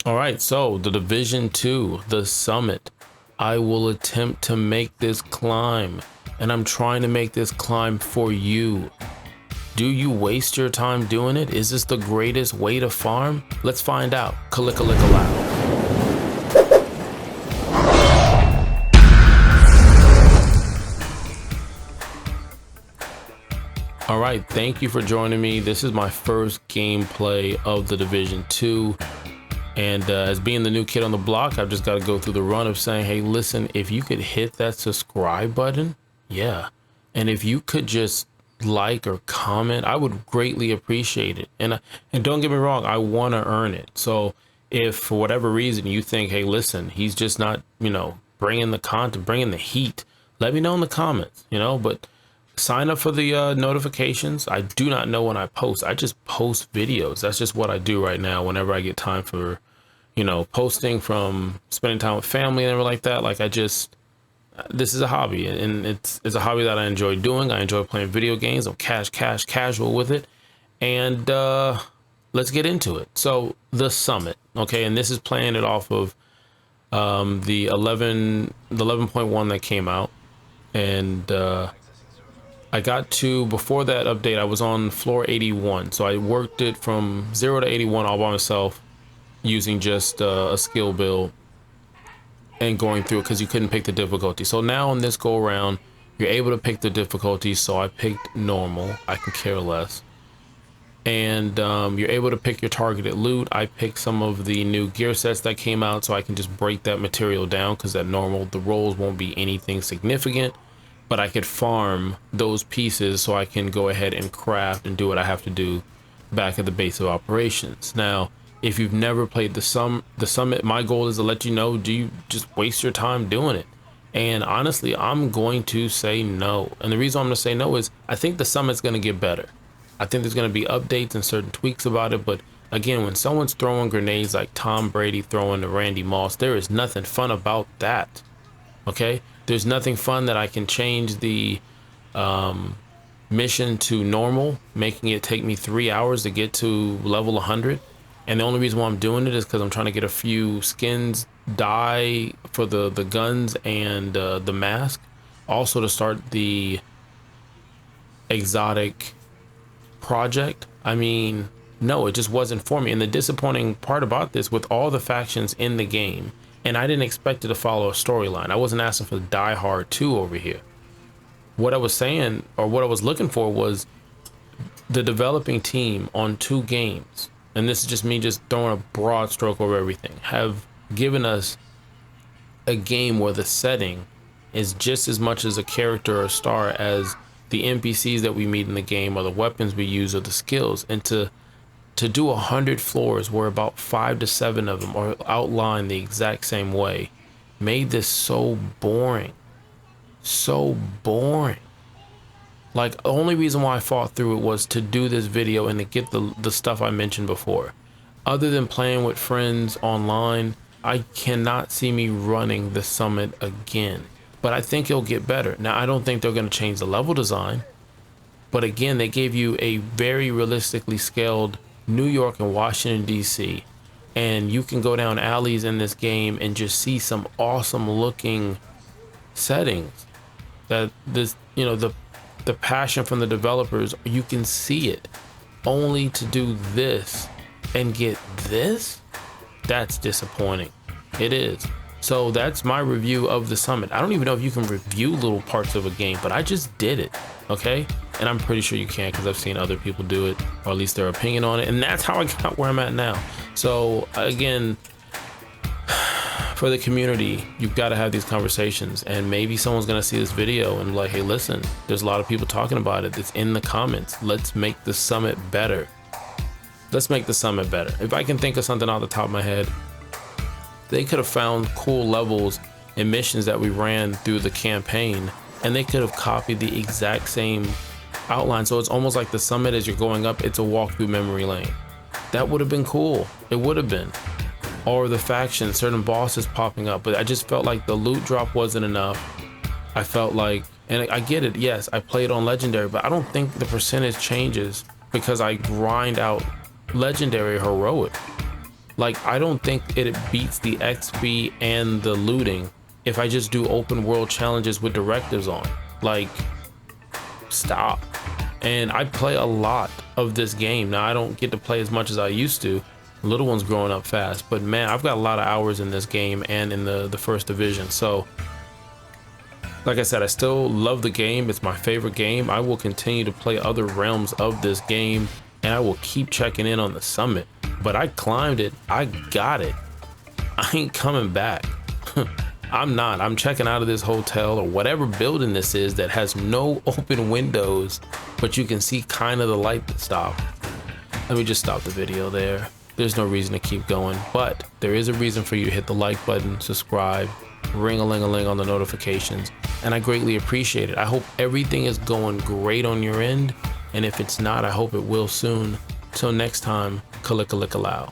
All right, so the Division 2, the summit. I will attempt to make this climb, and I'm trying to make this climb for you. Do you waste your time doing it? Is this the greatest way to farm? Let's find out. Kalika-lika-loud. All right, thank you for joining me. This is my first gameplay of the Division 2. And as being the new kid on the block, I've just got to go through the run of saying, hey, listen, if you could hit that subscribe button, yeah. And if you could just like or comment, I would greatly appreciate it. And don't get me wrong, I want to earn it. So if for whatever reason you think, hey, listen, he's just not, bringing the content, bringing the heat, let me know in the comments, but sign up for the notifications. I do not know when I post. I just post videos. That's just what I do right now whenever I get time for, posting, from spending time with family and everything like that. Like this is a hobby, and it's a hobby that I enjoy doing. I enjoy playing video games. I'm casual with it. And let's get into it. So the summit, okay, and this is playing it off of the 11.1 that came out. And I got to, before that update, I was on floor 81. So I worked it from 0 to 81 all by myself using just a skill build and going through it because you couldn't pick the difficulty. So now on this go around, you're able to pick the difficulty. So I picked normal. I can care less. And you're able to pick your targeted loot. I picked some of the new gear sets that came out so I can just break that material down, because at normal, the rolls won't be anything significant. But I could farm those pieces so I can go ahead and craft and do what I have to do back at the base of operations. Now, if you've never played the summit, my goal is to let you know, do you just waste your time doing it? And honestly, I'm going to say no. And the reason I'm going to say no is I think the summit's going to get better. I think there's going to be updates and certain tweaks about it. But again, when someone's throwing grenades like Tom Brady throwing to Randy Moss, there is nothing fun about that. Okay? There's nothing fun that I can change the mission to normal, making it take me 3 hours to get to level 100. And the only reason why I'm doing it is because I'm trying to get a few skins dye for the guns and the mask. Also to start the exotic project. I mean, no, it just wasn't for me. And the disappointing part about this, with all the factions in the game, and I didn't expect it to follow a storyline. I wasn't asking for Die Hard 2 over here. What I was saying, or what I was looking for, was the developing team on 2 games, and this is just me just throwing a broad stroke over everything, have given us a game where the setting is just as much as a character or a star as the NPCs that we meet in the game, or the weapons we use, or the skills. And to do 100 floors where about 5 to 7 of them are outlined the exact same way made this so boring. So boring. Like, the only reason why I fought through it was to do this video and to get the stuff I mentioned before. Other than playing with friends online, I cannot see me running the summit again. But I think it'll get better. Now, I don't think they're going to change the level design. But again, they gave you a very realistically scaled New York and Washington, D.C. And you can go down alleys in this game and just see some awesome looking settings. That this, the passion from the developers, you can see it. Only to do this and get this, that's disappointing. It is. So that's my review of the summit. I don't even know if you can review little parts of a game, but I just did it, okay? And I'm pretty sure you can, because I've seen other people do it, or at least their opinion on it. And that's how I got where I'm at now. So again, for the community, you've got to have these conversations. And maybe someone's going to see this video and be like, hey, listen, there's a lot of people talking about it. It's in the comments. Let's make the summit better. Let's make the summit better. If I can think of something off the top of my head, they could have found cool levels and missions that we ran through the campaign, and they could have copied the exact same outline. So it's almost like the summit, as you're going up, it's a walk through memory lane. That would have been cool. It would have been. Or the factions, certain bosses popping up. But I just felt like the loot drop wasn't enough. I felt like, and I get it, yes, I played on legendary, but I don't think the percentage changes because I grind out legendary heroic. Like, I don't think it beats the XP and the looting if I just do open world challenges with directives on. Like, stop. And I play a lot of this game. Now, I don't get to play as much as I used to. Little one's growing up fast, but man, I've got a lot of hours in this game and in the first division. So like I said, I still love the game. It's my favorite game. I will continue to play other realms of this game, and I will keep checking in on the summit. But I climbed it. I got it. I ain't coming back. I'm not. I'm checking out of this hotel or whatever building this is that has no open windows, but you can see kind of the light that stop. Let me just stop the video there. There's no reason to keep going, but there is a reason for you to hit the like button, subscribe, ring-a-ling-a-ling on the notifications, and I greatly appreciate it. I hope everything is going great on your end, and if it's not, I hope it will soon. Till next time, kalika-lika-low.